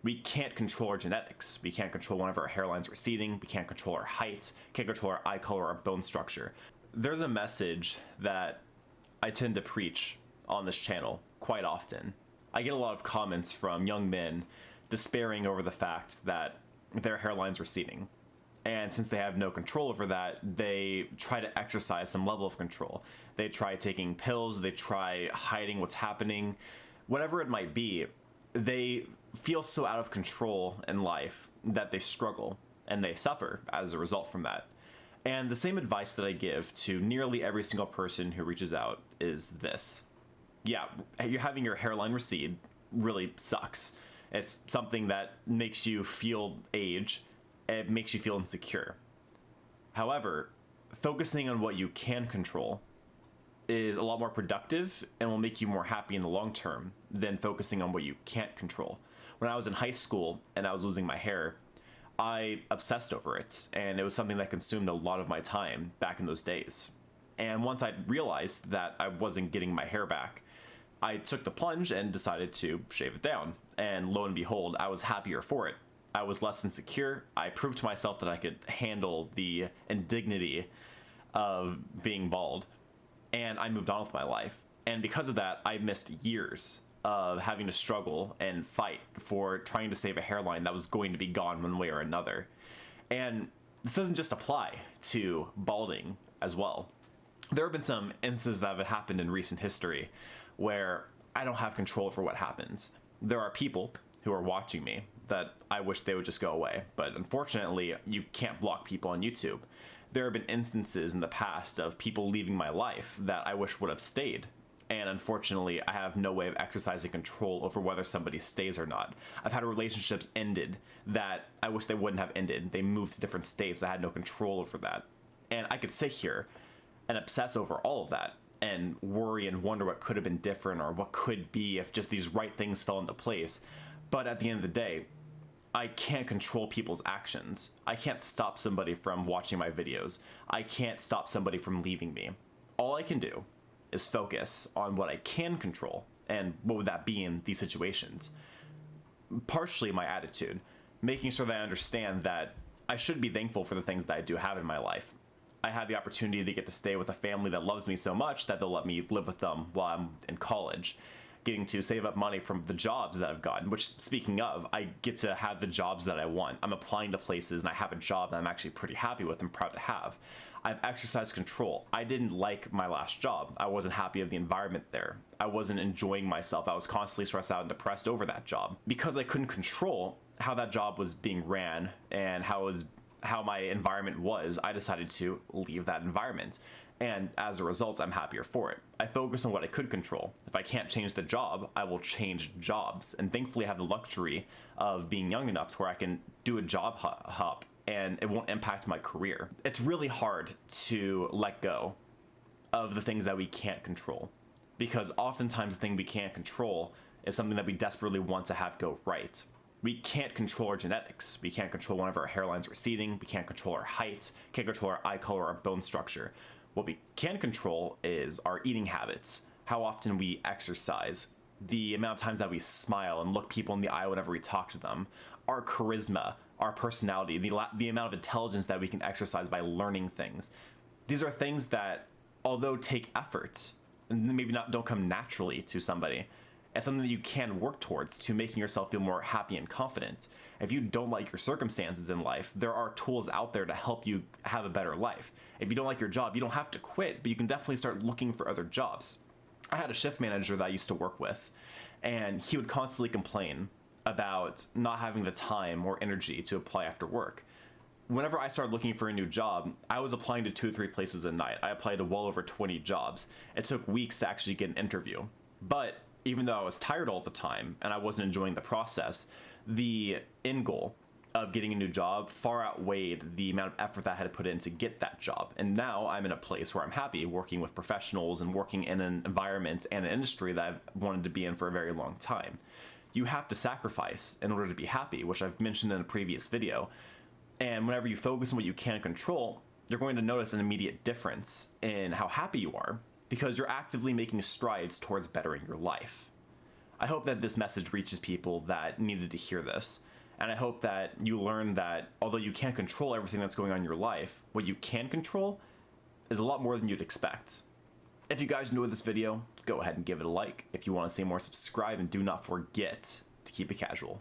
We can't control our genetics. We can't control one of our hairlines receding. We can't control our height. Can't control our eye color, our bone structure. There's a message that I tend to preach on this channel quite often. I get a lot of comments from young men despairing over the fact that their hairline's receding. And since they have no control over that, they try to exercise some level of control. They try taking pills, they try hiding what's happening. Whatever it might be, they feel so out of control in life that they struggle and they suffer as a result from that. And the same advice that I give to nearly every single person who reaches out is this. Yeah, you're having your hairline recede really sucks. It's something that makes you feel age. It makes you feel insecure. However, focusing on what you can control is a lot more productive and will make you more happy in the long term than focusing on what you can't control. When I was in high school and I was losing my hair, I obsessed over it, and it was something that consumed a lot of my time back in those days. And once I realized that I wasn't getting my hair back, I took the plunge and decided to shave it down. And lo and behold, I was happier for it. I was less insecure. I proved to myself that I could handle the indignity of being bald. And I moved on with my life. And because of that, I missed years of having to struggle and fight for trying to save a hairline that was going to be gone one way or another. And this doesn't just apply to balding as well. There have been some instances that have happened in recent history where I don't have control over what happens. There are people who are watching me that I wish they would just go away, but unfortunately, you can't block people on YouTube. There have been instances in the past of people leaving my life that I wish would have stayed, and unfortunately, I have no way of exercising control over whether somebody stays or not. I've had relationships ended that I wish they wouldn't have ended. They moved to different states. I had no control over that. And I could sit here and obsess over all of that and worry and wonder what could have been different or what could be if just these right things fell into place. But at the end of the day, I can't control people's actions. I can't stop somebody from watching my videos. I can't stop somebody from leaving me. All I can do is focus on what I can control, and what would that be in these situations? Partially my attitude, making sure that I understand that I should be thankful for the things that I do have in my life. I have the opportunity to get to stay with a family that loves me so much that they'll let me live with them while I'm in college. Getting to save up money from the jobs that I've gotten, which, speaking of, I get to have the jobs that I want. I'm applying to places and I have a job that I'm actually pretty happy with and proud to have. I've exercised control. I didn't like my last job. I wasn't happy of the environment there. I wasn't enjoying myself. I was constantly stressed out and depressed over that job. Because I couldn't control how that job was being ran and how my environment was, I decided to leave that environment. And as a result, I'm happier for it. I focus on what I could control. If I can't change the job, I will change jobs. And thankfully, I have the luxury of being young enough to where I can do a job hop and it won't impact my career. It's really hard to let go of the things that we can't control, because oftentimes the thing we can't control is something that we desperately want to have go right. We can't control our genetics. We can't control one of our hairlines receding. We can't control our height. Can't control our eye color, our bone structure. What we can control is our eating habits, how often we exercise, the amount of times that we smile and look people in the eye whenever we talk to them, our charisma, our personality, the amount of intelligence that we can exercise by learning things. These are things that, although take effort, and maybe don't come naturally to somebody, it's something that you can work towards to making yourself feel more happy and confident. If you don't like your circumstances in life, there are tools out there to help you have a better life. If you don't like your job, you don't have to quit, but you can definitely start looking for other jobs. I had a shift manager that I used to work with, and he would constantly complain about not having the time or energy to apply after work. Whenever I started looking for a new job, I was applying to 2 or 3 places a night. I applied to well over 20 jobs. It took weeks to actually get an interview. But even though I was tired all the time and I wasn't enjoying the process, the end goal of getting a new job far outweighed the amount of effort that I had to put in to get that job. And now I'm in a place where I'm happy working with professionals and working in an environment and an industry that I've wanted to be in for a very long time. You have to sacrifice in order to be happy, which I've mentioned in a previous video. And whenever you focus on what you can control, you're going to notice an immediate difference in how happy you are, because you're actively making strides towards bettering your life. I hope that this message reaches people that needed to hear this. And I hope that you learn that although you can't control everything that's going on in your life, what you can control is a lot more than you'd expect. If you guys enjoyed this video, go ahead and give it a like. If you want to see more, subscribe, and do not forget to keep it casual.